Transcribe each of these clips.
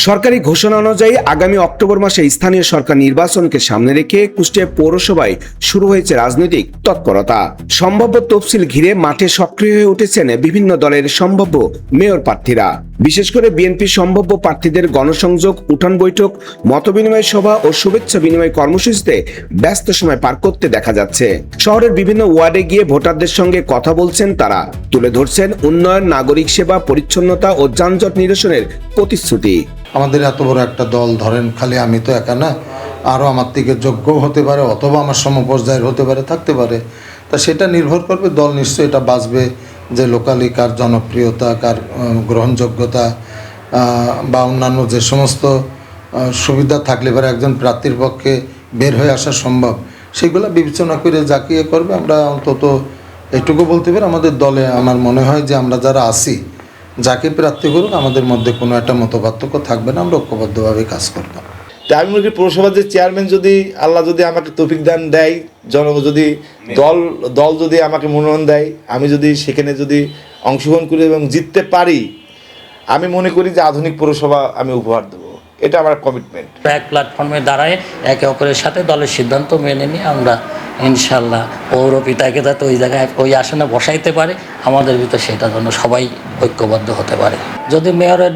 সরকারি ঘোষণা অনুযায়ী আগামী অক্টোবর মাসে স্থানীয় সরকার নির্বাচনকে সামনে রেখে কুষ্টিয়া পৌরসভায় শুরু হয়েছে রাজনৈতিক তৎপরতা। সম্ভাব্য তফসিল ঘিরে মাঠে সক্রিয় হয়ে উঠেছেন বিভিন্ন দলের সম্ভাব্য মেয়র প্রার্থীরা। বিশেষ করে বিএনপি সম্ভাব্য প্রার্থীদের গণসংযোগ, উঠান বৈঠক, মতবিনিময় সভা ও শুভেচ্ছা বিনিময় কর্মসূচিতে ব্যস্ত সময় পার করতে দেখা যাচ্ছে। শহরের বিভিন্ন ওয়ার্ডে গিয়ে ভোটারদের সঙ্গে কথা বলছেন তারা, তুলে ধরছেন উন্নয়ন, নাগরিক সেবা, পরিচ্ছন্নতা ও যানজট নিরসনের প্রতিশ্রুতি। আমাদের এত বড় একটা দল, ধরেন খালি আমি তো একা না, আরও আমার থেকে যোগ্য হতে পারে অথবা আমার সমপর্যায়ের হতে পারে, থাকতে পারে। তা সেটা নির্ভর করবে, দল নিশ্চয়ই এটা বাঁচবে যে লোকালি কার জনপ্রিয়তা, কার গ্রহণযোগ্যতা বা অন্যান্য যে সমস্ত সুবিধা থাকলে পারে একজন প্রার্থীর পক্ষে বের হয়ে আসা সম্ভব, সেগুলো বিবেচনা করে যাকে করবে। আমরা অন্তত এটুকু বলতে পারি, আমাদের দলে আমার মনে হয় যে আমরা যারা আছি, যাকে প্রার্থী করুক আমাদের মধ্যে কোনো একটা মতপার্থক্য থাকবে না, আমরা ঐক্যবদ্ধভাবে কাজ করব। তা আমি মনে করি পৌরসভার যে চেয়ারম্যান, যদি আল্লাহ যদি আমাকে তৌফিক দান দেয়, যদি দল যদি আমাকে মনোনয়ন দেয়, আমি যদি সেখানে যদি অংশগ্রহণ করি এবং জিততে পারি, আমি মনে করি যে আধুনিক পৌরসভা আমি উপহার দেবো। এটা আমার কমিটমেন্ট। এক প্ল্যাটফর্মে দাঁড়ায় একে অপরের সাথে দলের সিদ্ধান্ত মেনে নিয়ে আমরা ইনশাল্লাহ পৌরপিতাকে যাতে ওই জায়গায় ওই আসনে বসাইতে পারে, আমাদের ভিতর সেটার জন্য সবাই ঐক্যবদ্ধ হতে পারে। যদি মেয়রের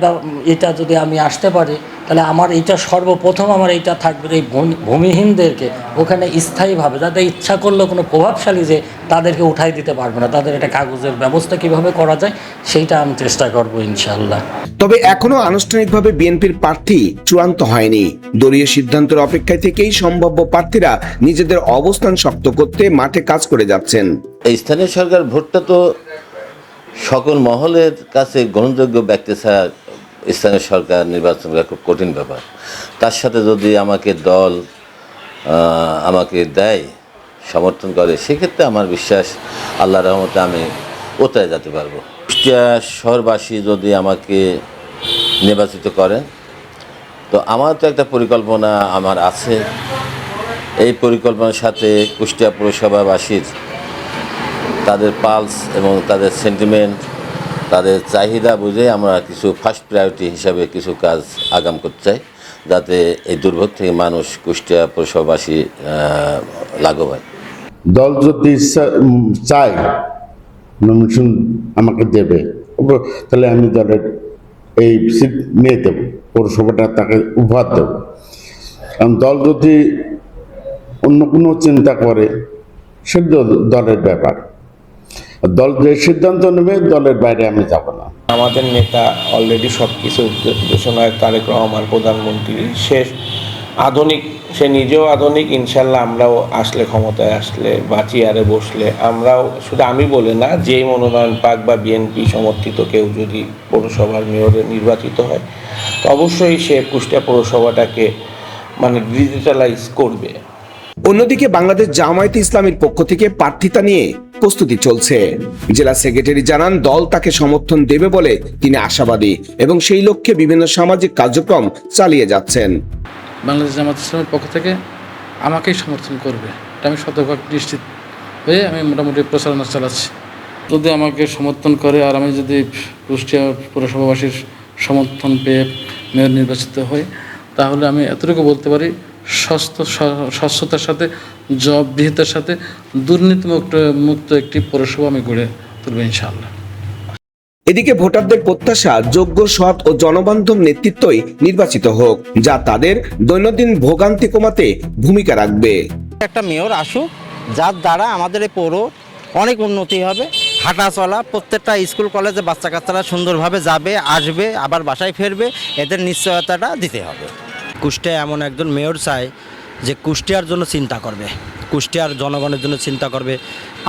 এটা যদি আমি আসতে পারি, তাহলে আমার এইটা সর্বপ্রথম আমার এইটা থাকবে এই ভূমিহীনদেরকে ওখানে স্থায়ীভাবে, যাতে ইচ্ছা করলেও কোনো প্রভাবশালী যে তাদেরকে উঠাই দিতে পারবে না, তাদের একটা কাগজের ব্যবস্থা কিভাবে করা যায় সেইটা আমি চেষ্টা করব ইনশাআল্লাহ। তবে এখনো আনুষ্ঠানিকভাবে বিএনপির প্রার্থী চূড়ান্ত হয়নি। দলীয় সিদ্ধান্তের অপেক্ষায় থেকেই সম্ভাব্য প্রার্থীরা নিজেদের অবস্থান শক্ত করতে মাঠে কাজ করে যাচ্ছেন। এই স্থানীয় সরকার ভোটটা তো সকল মহলের কাছে গ্রহণযোগ্য ব্যক্তি ছাড়া স্থানীয় সরকার নির্বাচন করা খুব কঠিন ব্যাপার। তার সাথে যদি আমাকে দল আমাকে দেয়, সমর্থন করে, সেক্ষেত্রে আমার বিশ্বাস আল্লাহর রহমতে আমি ওতায় যেতে পারবো। কুষ্টিয়া শহরবাসী যদি আমাকে নির্বাচিত করেন, তো আমার তো একটা পরিকল্পনা আমার আছে। এই পরিকল্পনার সাথে কুষ্টিয়া পৌরসভাবাসীর তাদের পালস এবং তাদের সেন্টিমেন্ট, তাদের চাহিদা বুঝে আমরা কিছু ফার্স্ট প্রায়োরিটি হিসাবে কিছু কাজ আগাম করতে চাই, যাতে এই দুর্ভোগ থেকে মানুষ, কুষ্টিয়া পৌরসভাবাসী লাঘব হয়। দল যদি চায় নমিনেশন আমাকে দেবে, তাহলে আমি দলের এই সিট নিয়ে দেবো, পৌরসভাটা তাকে উপহার দেব। কারণ দল যদি অন্য কোনো চিন্তা করে সেটা দলের ব্যাপার। দল যে সিদ্ধান্ত নেবে, দলের বাইরে আমি যাব না। আমাদের নেতা অলরেডি সব কিছু দেশনায়ক তারেক রহমান প্রধানমন্ত্রী, সে আধুনিক, সে নিজেও আধুনিক। ইনশাল্লাহ আমরাও আসলে, ক্ষমতায় আসলে বা চেয়ারে বসলে, আমরাও শুধু আমি বলে না, যেই মনোনয়ন পাক বা বিএনপি সমর্থিত কেউ যদি পৌরসভার মেয়রে নির্বাচিত হয়, তো অবশ্যই সে কুষ্টিয়া পৌরসভাটাকে ডিজিটালাইজ করবে। অন্যদিকে বাংলাদেশ জামায়াতে ইসলামীর পক্ষ থেকে প্রার্থিতা নিয়ে প্রস্তুতি চলছে। জেলা সেক্রেটারি জানান, দল তাকে সমর্থন দেবে বলে তিনি আশাবাদী এবং সেই লক্ষ্যে বিভিন্ন সামাজিক কার্যক্রম চালিয়ে যাচ্ছেন। বাংলাদেশ জামায়াতে ইসলামীর পক্ষ থেকে আমাকেই সমর্থন করবে, এটা আমি শতভাগ নিশ্চিত হয়ে আমি মোটামুটি প্রচারণা চালাচ্ছি। যদি আমাকে সমর্থন করে আর আমি যদি কুষ্টিয়া পৌরসভাবাসীর সমর্থন পেয়ে মেয়র নির্বাচিত হই, তাহলে আমি এতটুকু বলতে পারি, স্বচ্ছতার সাথে, জবাবদিহিতার সাথে, দুর্নীতিমুক্ত একটি পৌরসভা আমি গড়ে তুলব ইনশাআল্লাহ। এদিকে ভোটারদের প্রত্যাশা যোগ্য, সৎ ও জনবান্ধব নেতৃত্বই নির্বাচিত হোক, যা তাদের দৈনন্দিন ভোগান্তি কমাতে ভূমিকা রাখবে। একটা মেয়র আসুক, যার দ্বারা আমাদের এই পৌর অনেক উন্নতি হবে। হাঁটা চলা, প্রত্যেকটা স্কুল কলেজে বাচ্চা কাচ্চারা সুন্দরভাবে যাবে, আসবে, আবার বাসায় ফিরবে, এদের নিশ্চয়তাটা দিতে হবে। কুষ্টিয়া এমন একজন মেয়র চাই যে কুষ্টিয়ার জন্য চিন্তা করবে, কুষ্টিয়ার জনগণের জন্য চিন্তা করবে।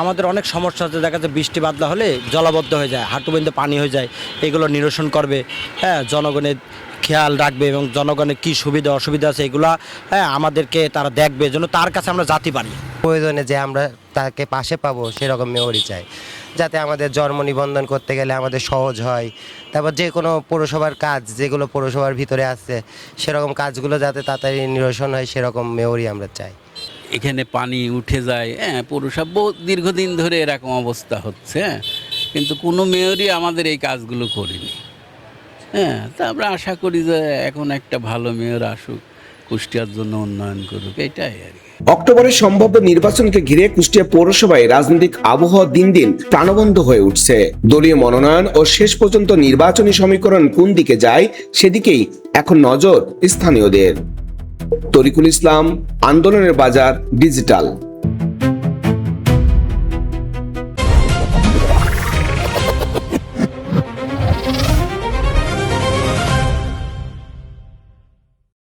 আমাদের অনেক সমস্যা আছে, দেখা যাচ্ছে বৃষ্টি বাদলা হলে জলাবদ্ধ হয়ে যায়, হাঁটুবিন্দু পানি হয়ে যায়, এগুলো নিরসন করবে। জনগণের খেয়াল রাখবে এবং জনগণের কী সুবিধা অসুবিধা আছে এগুলা আমাদেরকে তারা দেখবে, যেন তার কাছে আমরা জাতি পারি। প্রয়োজনে যে আমরা তাকে পাশে পাবো সেরকম মেয়রই চাই, যাতে আমাদের জন্ম নিবন্ধন করতে গেলে আমাদের সহজ হয়। তারপর যে কোনো পৌরসভার কাজ যেগুলো পৌরসভার ভিতরে আছে সেরকম কাজগুলো যাতে তাড়াতাড়ি নিরসন হয়, সেরকম মেয়রই আমরা চাই। এখানে পানি উঠে যায়, পৌরসভা বহু দীর্ঘদিন ধরে এরকম অবস্থা হচ্ছে, কিন্তু কোনো মেয়রই আমাদের এই কাজগুলো করেনি। হ্যাঁ, তা আমরা আশা করি যে এখন একটা ভালো মেয়র আসুক, কুষ্টিয়ার জন্য উন্নয়ন করুক, এটাই আর কি। অক্টোবরের সম্ভাব্য নির্বাচনকে ঘিরে কুষ্টিয়া পৌরসভায় রাজনৈতিক আবহাওয়া দিন দিন প্রাণবন্ত হয়ে উঠছে। দলীয় মনোনয়ন ও শেষ পর্যন্ত নির্বাচনী সমীকরণ কোন দিকে যায় সেদিকেই এখন নজর স্থানীয়দের। তরিকুল ইসলাম, আন্দোলনের বাজার, ডিজিটাল।